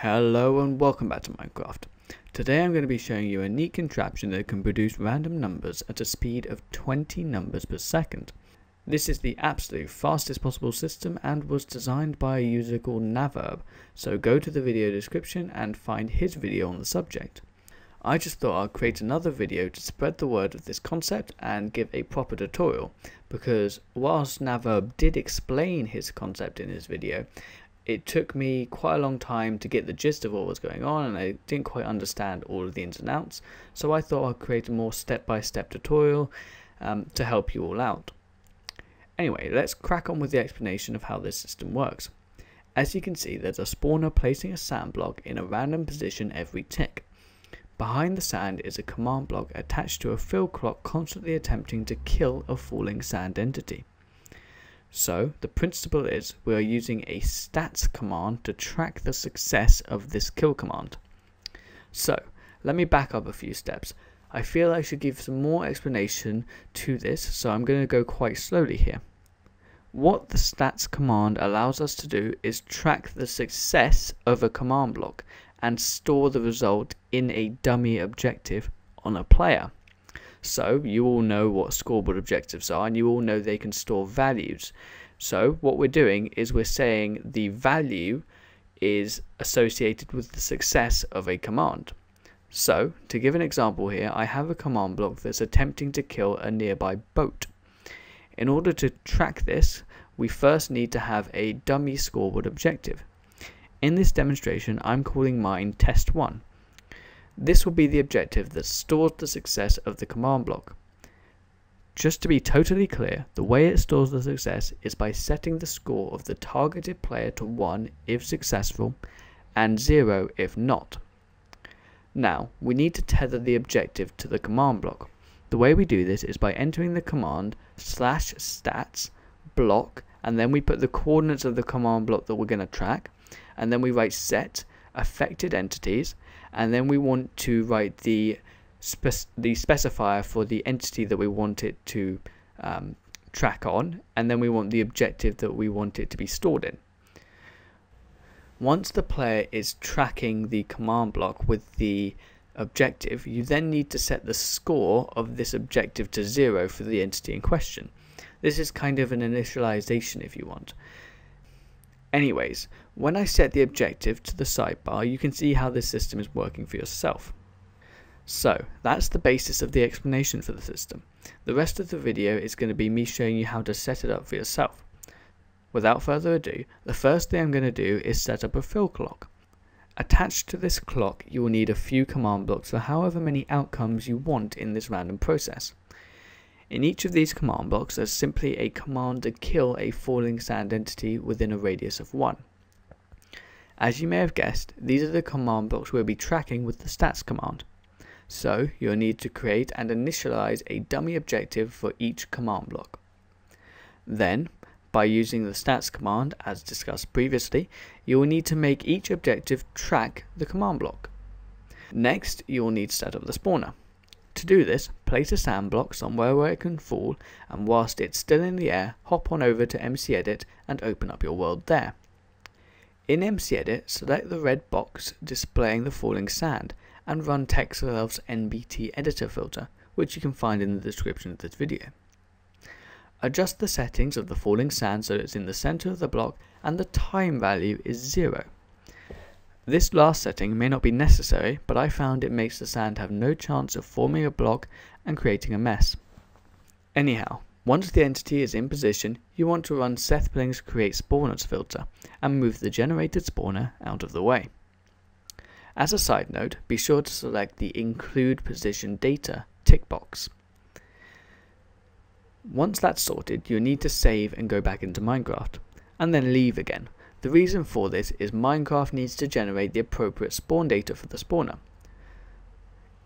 Hello and welcome back to Minecraft. Today I'm going to be showing you a neat contraption that can produce random numbers at a speed of 20 numbers per second. This is the absolute fastest possible system and was designed by a user called Naverb, so go to the video description and find his video on the subject. I just thought I'd create another video to spread the word of this concept and give a proper tutorial, because whilst Naverb did explain his concept in his video, it took me quite a long time to get the gist of what was going on, and I didn't quite understand all of the ins and outs, so I thought I'd create a more step-by-step tutorial to help you all out. Anyway, let's crack on with the explanation of how this system works. As you can see, there's a spawner placing a sand block in a random position every tick. Behind the sand is a command block attached to a fill clock constantly attempting to kill a falling sand entity. So, the principle is we are using a stats command to track the success of this kill command. So, let me back up a few steps. I feel I should give some more explanation to this, so I'm going to go quite slowly here. What the stats command allows us to do is track the success of a command block and store the result in a dummy objective on a player. So you all know what scoreboard objectives are, and you all know they can store values. So what we're doing is we're saying the value is associated with the success of a command. So to give an example here, I have a command block that's attempting to kill a nearby boat. In order to track this, we first need to have a dummy scoreboard objective. In this demonstration, I'm calling mine test 1. This will be the objective that stores the success of the command block. Just to be totally clear, the way it stores the success is by setting the score of the targeted player to 1 if successful and 0 if not. Now, we need to tether the objective to the command block. The way we do this is by entering the command /stats block, and then we put the coordinates of the command block that we're going to track, and then we write set affected entities, and then we want to write the specifier for the entity that we want it to track on, and then we want the objective that we want it to be stored in. Once the player is tracking the command block with the objective, you then need to set the score of this objective to 0 for the entity in question. This is kind of an initialization if you want. Anyways, when I set the objective to the sidebar, you can see how this system is working for yourself. So, that's the basis of the explanation for the system. The rest of the video is going to be me showing you how to set it up for yourself. Without further ado, the first thing I'm going to do is set up a fill clock. Attached to this clock, you will need a few command blocks for however many outcomes you want in this random process. In each of these command blocks, there's simply a command to kill a falling sand entity within a radius of 1. As you may have guessed, these are the command blocks we'll be tracking with the stats command. So, you'll need to create and initialize a dummy objective for each command block. Then, by using the stats command, as discussed previously, you will need to make each objective track the command block. Next, you will need to set up the spawner. To do this, place a sand block somewhere where it can fall, and whilst it's still in the air, hop on over to MCEdit and open up your world there. In MCEdit, select the red box displaying the falling sand, and run TextLelf's NBT editor filter, which you can find in the description of this video. Adjust the settings of the falling sand so it's in the center of the block and the time value is 0. This last setting may not be necessary, but I found it makes the sand have no chance of forming a block and creating a mess. Anyhow, once the entity is in position, you want to run Sethbling's create spawners filter and move the generated spawner out of the way. As a side note, be sure to select the include position data tick box. Once that's sorted, you need to save and go back into Minecraft, and then leave again. The reason for this is Minecraft needs to generate the appropriate spawn data for the spawner.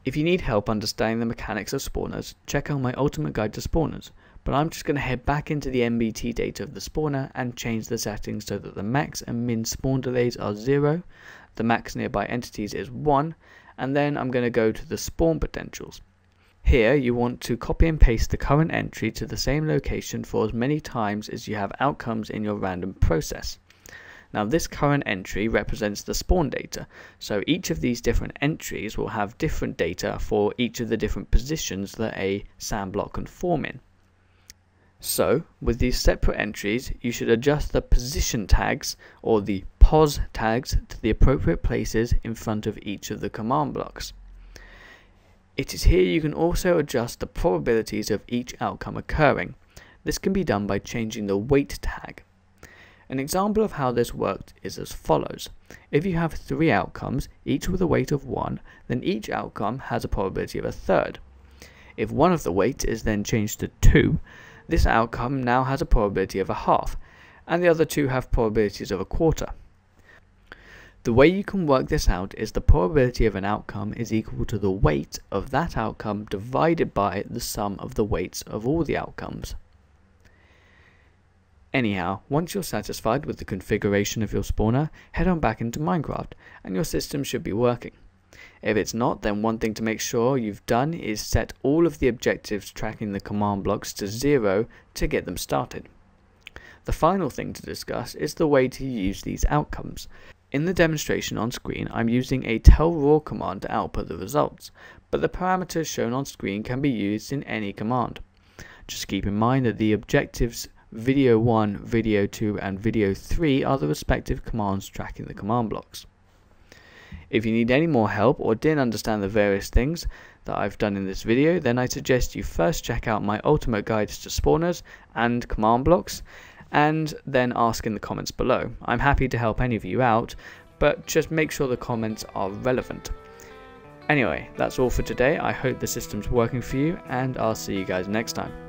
If you need help understanding the mechanics of spawners, check out my ultimate guide to spawners, but I'm just going to head back into the MBT data of the spawner and change the settings so that the max and min spawn delays are 0, the max nearby entities is 1, and then I'm going to go to the spawn potentials. Here you want to copy and paste the current entry to the same location for as many times as you have outcomes in your random process. Now this current entry represents the spawn data, so each of these different entries will have different data for each of the different positions that a SAM block can form in. So with these separate entries, you should adjust the position tags or the pos tags to the appropriate places in front of each of the command blocks. It is here you can also adjust the probabilities of each outcome occurring. This can be done by changing the weight tag. An example of how this worked is as follows. If you have 3 outcomes, each with a weight of 1, then each outcome has a probability of a third. If one of the weights is then changed to 2, this outcome now has a probability of a half, and the other 2 have probabilities of a quarter. The way you can work this out is the probability of an outcome is equal to the weight of that outcome divided by the sum of the weights of all the outcomes. Anyhow, once you're satisfied with the configuration of your spawner, head on back into Minecraft and your system should be working. If it's not, then one thing to make sure you've done is set all of the objectives tracking the command blocks to 0 to get them started. The final thing to discuss is the way to use these outcomes. In the demonstration on screen, I'm using a tell raw command to output the results, but the parameters shown on screen can be used in any command. Just keep in mind that the objectives video 1, video 2 and video 3 are the respective commands tracking the command blocks. If you need any more help or didn't understand the various things that I've done in this video, then I suggest you first check out my ultimate guides to spawners and command blocks, and then ask in the comments below. I'm happy to help any of you out, but just make sure the comments are relevant. Anyway, that's all for today. I hope the system's working for you, and I'll see you guys next time.